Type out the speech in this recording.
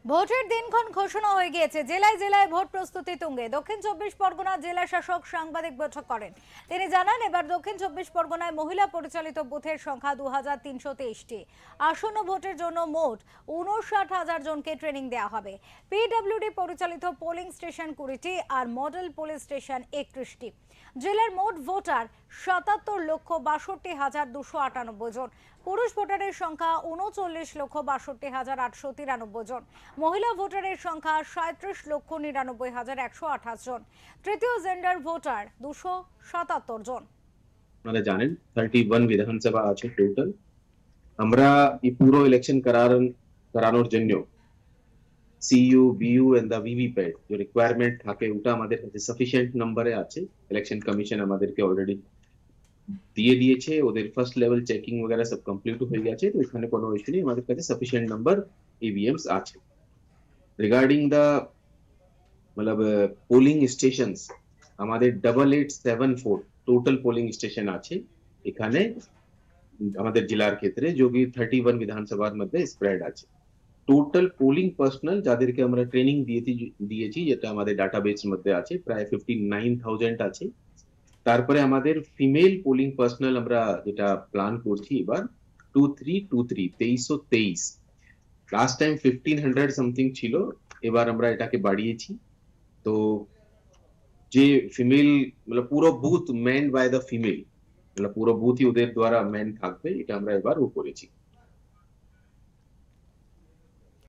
ভোটের দিনক্ষণ ঘোষণা হয়ে গিয়েছে। জেলায় জেলায় ভোট প্রস্তুতি তুঙ্গে। দক্ষিণ চব্বিশ পরগনা জেলা শাসক সাংবাদিক বৈঠক করেন। তিনি জানান, এবার দক্ষিণ চব্বিশ পরগনায় মহিলা পরিচালিত বুথের সংখ্যা 2323টি। আসন্ন ভোটের জন্য মোট 59,000 জনকে ট্রেনিং দেওয়া হবে। পিডব্লিউডি পরিচালিত পোলিং স্টেশন 20টি আর মডেল পুলিশ স্টেশন 31টি। জেলার মোট ভোটার 77,62,298 জন। পুরুষ ভোটারের সংখ্যা 39,62,893 জন। মহিলা ভোটারের সংখ্যা 37,99,128 জন। তৃতীয় জেন্ডার ভোটার 277 জন। আপনারা জানেন 31 বিধানসভা আছে টোটাল। আমরা এই পুরো ইলেকশন করানোর জন্য CU BU and the VVPAT যে রিকোয়ারমেন্ট থাকে ওটা আমাদের কাছে সাফিসিয়েন্ট নম্বরে আছে। ইলেকশন কমিশন আমাদেরকে অলরেডি দিয়ে দিয়েছে, ওদের ফার্স্ট লেভেল চেকিং वगैरह সব কমপ্লিট হয়ে গেছে, তো এখানে কোনো ইস্যু নেই, আমাদের কাছে সাফিসিয়েন্ট নাম্বার ইভিএমস আছে। রিগার্ডিং দা मतलब পোলিং স্টেশনস আমাদের 8874 টোটাল পোলিং স্টেশন আছে এখানে আমাদের জেলার ক্ষেত্রে, जो कि 31 বিধানসভার মধ্যে স্প্রেড আছে। টোটাল পোলিং পার্সোনাল যাদেরকে আমরা ট্রেনিং দিয়েছি যেটা আমাদের ডাটাবেসের মধ্যে আছে প্রায় 59,000 আছে। তারপরে আমাদের ফিমেল পোলিং পার্সোনাল আমরা যেটা প্ল্যান করছি এবার 2323 লাস্ট টাইম 1500 সামথিং ছিল, এবার আমরা এটাকে বাড়িয়েছি। তো যে ফিমেল মানে পুরো booth man by the female, মানে পুরো বুথই ওদের দ্বারা ম্যান থাকবে, এটা আমরা এবার ও করেছি।